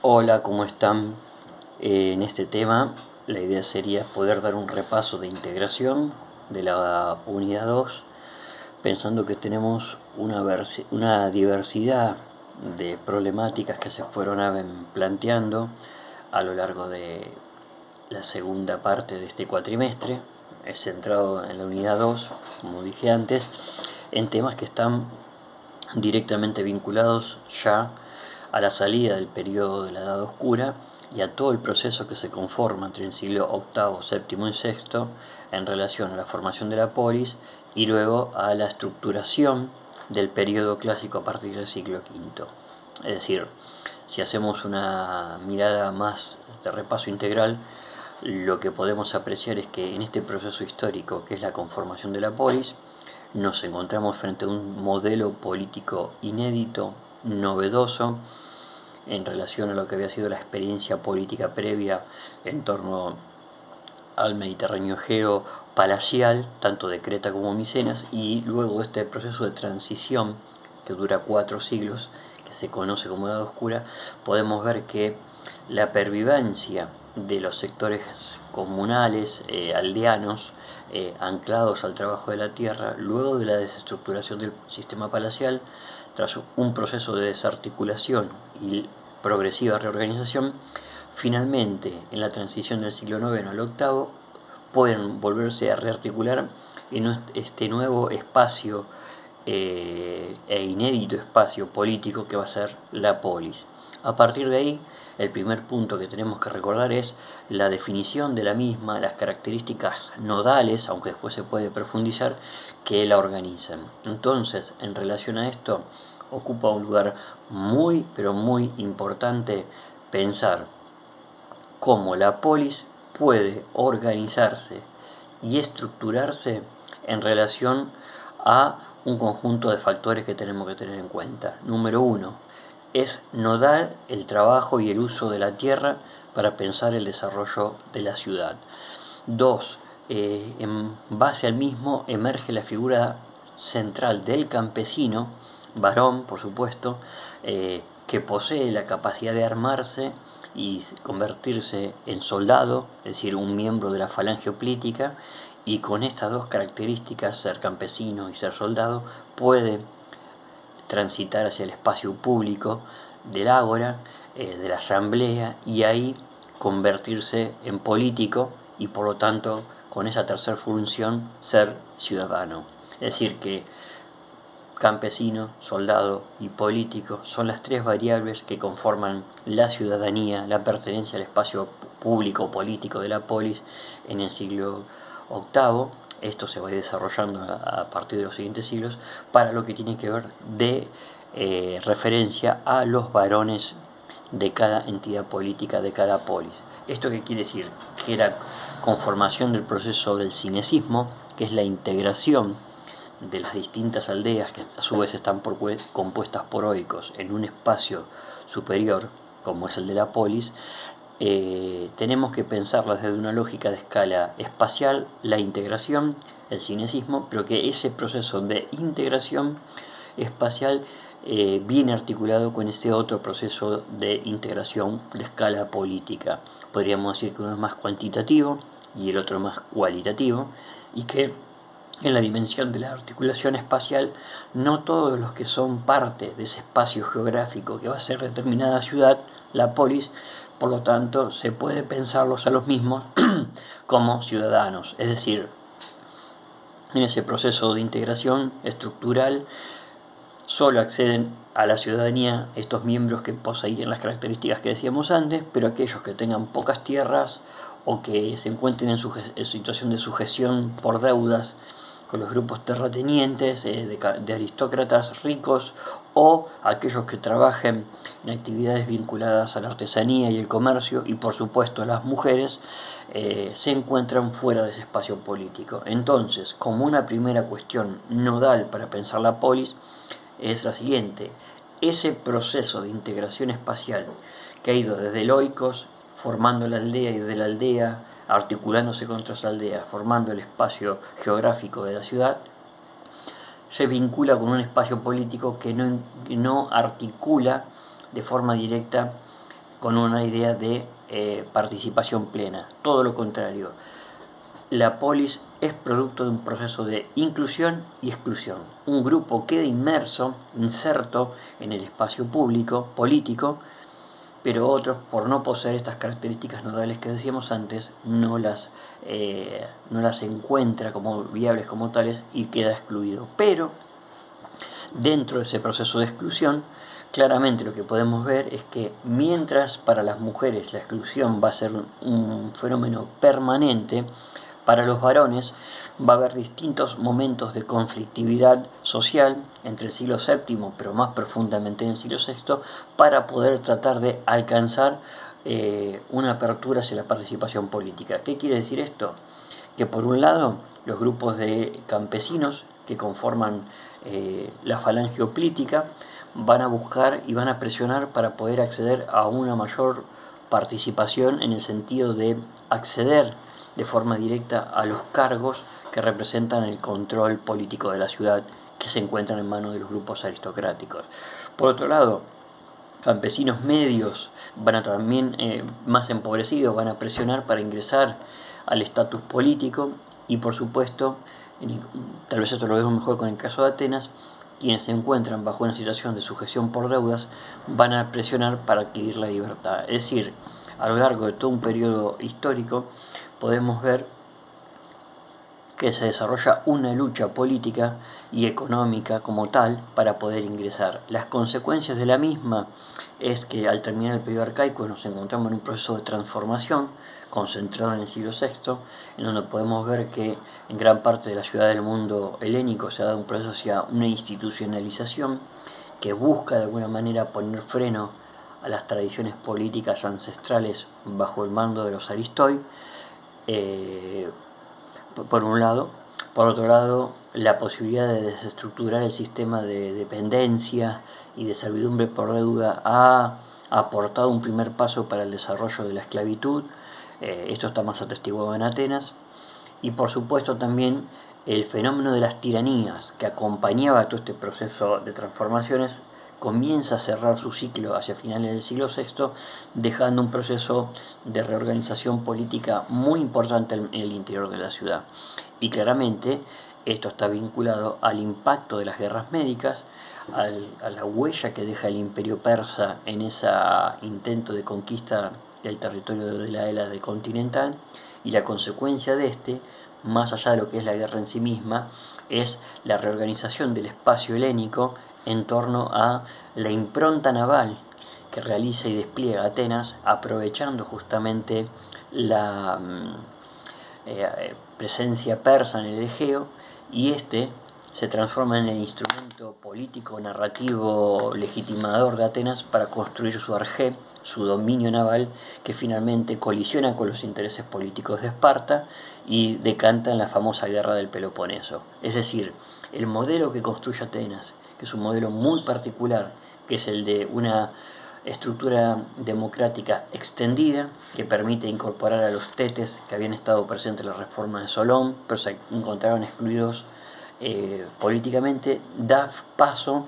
Hola, ¿cómo están? En este tema la idea sería poder dar un repaso de integración de la unidad 2, pensando que tenemos una diversidad de problemáticas que se fueron planteando a lo largo de la segunda parte de este cuatrimestre, centrado en la unidad 2, como dije antes, en temas que están directamente vinculados ya a la salida del periodo de la Edad Oscura y a todo el proceso que se conforma entre el siglo VIII, VII y VI en relación a la formación de la polis y luego a la estructuración del periodo clásico a partir del siglo V. Es decir, si hacemos una mirada más de repaso integral, lo que podemos apreciar es que en este proceso histórico, que es la conformación de la polis, nos encontramos frente a un modelo político inédito, novedoso, en relación a lo que había sido la experiencia política previa en torno al Mediterráneo Egeo palacial, tanto de Creta como Micenas, y luego este proceso de transición que dura 4 siglos, que se conoce como Edad Oscura, podemos ver que la pervivencia de los sectores comunales, aldeanos, anclados al trabajo de la tierra, luego de la desestructuración del sistema palacial, tras un proceso de desarticulación y progresiva reorganización, finalmente en la transición del siglo IX al VIII pueden volverse a rearticular en este nuevo espacio e inédito espacio político que va a ser la polis. A partir de ahí, el primer punto que tenemos que recordar es la definición de la misma, las características nodales, aunque después se puede profundizar, que la organizan. Entonces, en relación a esto, ocupa un lugar muy, pero muy importante pensar cómo la polis puede organizarse y estructurarse en relación a un conjunto de factores que tenemos que tener en cuenta. Número uno, es nodal el trabajo y el uso de la tierra para pensar el desarrollo de la ciudad. Dos, en base al mismo emerge la figura central del campesino, varón por supuesto, que posee la capacidad de armarse y convertirse en soldado, es decir, un miembro de la falange política, y con estas dos características, ser campesino y ser soldado, puede transitar hacia el espacio público del ágora, de la asamblea, y ahí convertirse en político y por lo tanto con esa tercera función ser ciudadano. Es decir que campesino, soldado y político son las tres variables que conforman la ciudadanía, la pertenencia al espacio público político de la polis en el siglo VIII. Esto se va a ir desarrollando a partir de los siguientes siglos para lo que tiene que ver de referencia a los varones de cada entidad política, de cada polis. ¿Esto qué quiere decir? Que la conformación del proceso del cinecismo, que es la integración de las distintas aldeas que a su vez están compuestas por oicos en un espacio superior, como es el de la polis, tenemos que pensarlas desde una lógica de escala espacial, la integración, el cinecismo, pero que ese proceso de integración espacial viene articulado con este otro proceso de integración de escala política. Podríamos decir que uno es más cuantitativo y el otro más cualitativo, y que en la dimensión de la articulación espacial, no todos los que son parte de ese espacio geográfico que va a ser determinada ciudad, la polis, por lo tanto, se puede pensarlos a los mismos como ciudadanos. Es decir, en ese proceso de integración estructural, solo acceden a la ciudadanía estos miembros que poseían las características que decíamos antes, pero aquellos que tengan pocas tierras o que se encuentren en situación de sujeción por deudas con los grupos terratenientes, de aristócratas ricos, o aquellos que trabajen en actividades vinculadas a la artesanía y el comercio, y por supuesto las mujeres, se encuentran fuera de ese espacio político. Entonces, como una primera cuestión nodal para pensar la polis, es la siguiente: ese proceso de integración espacial que ha ido desde el oikos, formando la aldea, y desde la aldea articulándose con otras aldeas, formando el espacio geográfico de la ciudad, se vincula con un espacio político que no articula de forma directa con una idea de participación plena. Todo lo contrario, la polis es producto de un proceso de inclusión y exclusión. Un grupo queda inserto en el espacio público, político, pero otros, por no poseer estas características nodales que decíamos antes, no las encuentra como viables, como tales, y queda excluido. Pero dentro de ese proceso de exclusión, claramente lo que podemos ver es que mientras para las mujeres la exclusión va a ser un fenómeno permanente, para los varones va a haber distintos momentos de conflictividad social entre el siglo VII, pero más profundamente en el siglo VI, para poder tratar de alcanzar una apertura hacia la participación política. ¿Qué quiere decir esto? Que por un lado los grupos de campesinos que conforman la falange hoplítica van a buscar y van a presionar para poder acceder a una mayor participación en el sentido de acceder de forma directa a los cargos que representan el control político de la ciudad, que se encuentran en manos de los grupos aristocráticos. Por otro lado, campesinos medios van a también más empobrecidos, van a presionar para ingresar al estatus político y por supuesto, tal vez esto lo vemos mejor con el caso de Atenas, quienes se encuentran bajo una situación de sujeción por deudas van a presionar para adquirir la libertad. Es decir, a lo largo de todo un periodo histórico podemos ver que se desarrolla una lucha política y económica como tal para poder ingresar. Las consecuencias de la misma es que al terminar el periodo arcaico nos encontramos en un proceso de transformación concentrado en el siglo VI, en donde podemos ver que en gran parte de la ciudad del mundo helénico se ha dado un proceso hacia una institucionalización que busca de alguna manera poner freno a las tradiciones políticas ancestrales bajo el mando de los aristoi, por un lado. Por otro lado, la posibilidad de desestructurar el sistema de dependencia y de servidumbre por deuda ha aportado un primer paso para el desarrollo de la esclavitud. Esto está más atestiguado en Atenas. Y por supuesto también el fenómeno de las tiranías que acompañaba todo este proceso de transformaciones comienza a cerrar su ciclo hacia finales del siglo VI, dejando un proceso de reorganización política muy importante en el interior de la ciudad. Y claramente esto está vinculado al impacto de las guerras médicas, a la huella que deja el imperio persa en ese intento de conquista del territorio de la era continental, y la consecuencia de este, más allá de lo que es la guerra en sí misma, es la reorganización del espacio helénico en torno a la impronta naval que realiza y despliega Atenas, aprovechando justamente la presencia persa en el Egeo, y este se transforma en el instrumento político, narrativo, legitimador de Atenas para construir su arjé, su dominio naval, que finalmente colisiona con los intereses políticos de Esparta y decanta en la famosa guerra del Peloponeso. Es decir, el modelo que construye Atenas, que es un modelo muy particular, que es el de una estructura democrática extendida que permite incorporar a los tetes que habían estado presentes en la reforma de Solón, pero se encontraron excluidos políticamente, da paso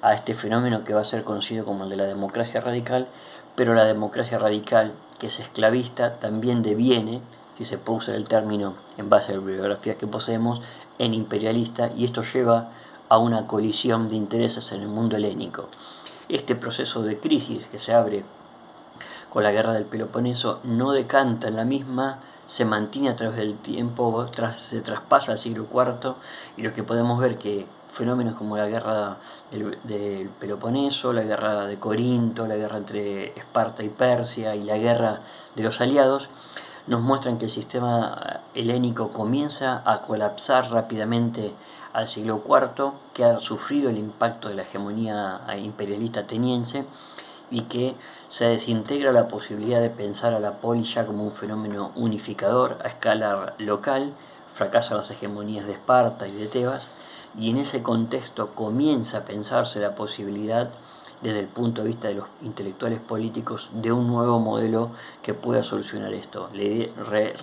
a este fenómeno que va a ser conocido como el de la democracia radical, pero la democracia radical, que es esclavista, también deviene, si se puede usar el término en base a la bibliografía que poseemos, en imperialista, y esto lleva a una colisión de intereses en el mundo helénico. Este proceso de crisis que se abre con la guerra del Peloponeso no decanta en la misma, se mantiene a través del tiempo, se traspasa al siglo IV, y lo que podemos ver que fenómenos como la guerra del Peloponeso, la guerra de Corinto, la guerra entre Esparta y Persia y la guerra de los aliados, nos muestran que el sistema helénico comienza a colapsar rápidamente al siglo IV, que ha sufrido el impacto de la hegemonía imperialista ateniense y que se desintegra la posibilidad de pensar a la polis ya como un fenómeno unificador a escala local, fracasan las hegemonías de Esparta y de Tebas, y en ese contexto comienza a pensarse la posibilidad, desde el punto de vista de los intelectuales políticos, de un nuevo modelo que pueda solucionar esto.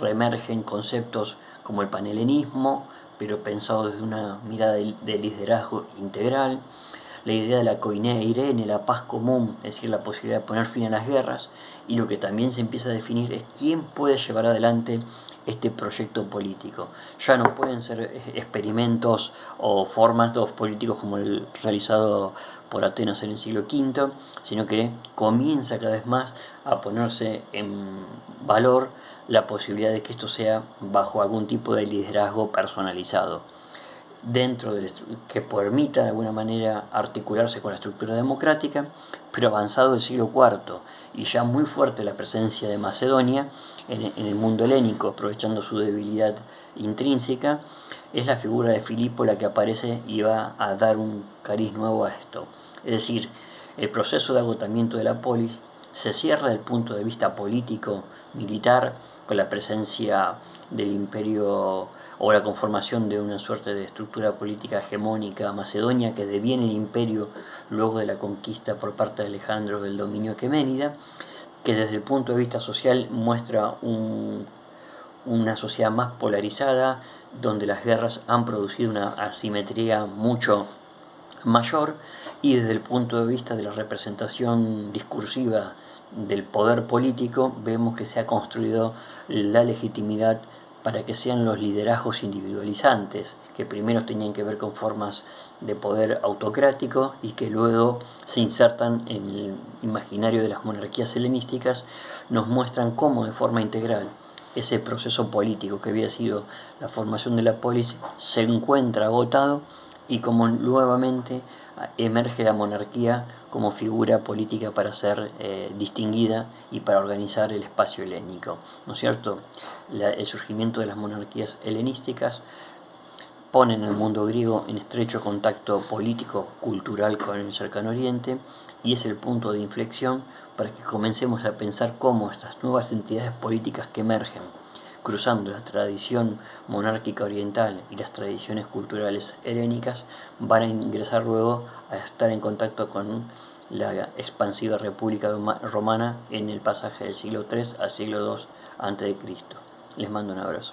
Reemergen conceptos como el panhelenismo, pero pensado desde una mirada de liderazgo integral, la idea de la koiné eirene, la paz común, es decir, la posibilidad de poner fin a las guerras, y lo que también se empieza a definir es quién puede llevar adelante este proyecto político. Ya no pueden ser experimentos o formatos políticos como el realizado por Atenas en el siglo V, sino que comienza cada vez más a ponerse en valor la posibilidad de que esto sea bajo algún tipo de liderazgo personalizado, dentro del que permita de alguna manera articularse con la estructura democrática, pero avanzado el siglo IV y ya muy fuerte la presencia de Macedonia en el mundo helénico, aprovechando su debilidad intrínseca, es la figura de Filipo la que aparece y va a dar un cariz nuevo a esto. Es decir, el proceso de agotamiento de la polis se cierra desde el punto de vista político, militar, con la presencia del imperio o la conformación de una suerte de estructura política hegemónica macedonia que deviene el imperio luego de la conquista por parte de Alejandro del dominio aqueménida, que desde el punto de vista social muestra una sociedad más polarizada, donde las guerras han producido una asimetría mucho mayor, y desde el punto de vista de la representación discursiva del poder político vemos que se ha construido la legitimidad para que sean los liderazgos individualizantes, que primero tenían que ver con formas de poder autocrático y que luego se insertan en el imaginario de las monarquías helenísticas, nos muestran cómo de forma integral ese proceso político que había sido la formación de la polis se encuentra agotado y como nuevamente emerge la monarquía como figura política para ser distinguida y para organizar el espacio helénico, ¿no es cierto? El surgimiento de las monarquías helenísticas ponen el mundo griego en estrecho contacto político, cultural con el cercano oriente, y es el punto de inflexión para que comencemos a pensar cómo estas nuevas entidades políticas que emergen, cruzando la tradición monárquica oriental y las tradiciones culturales helénicas, van a ingresar luego a estar en contacto con la expansiva República Romana en el pasaje del siglo III al siglo II a.C. Les mando un abrazo.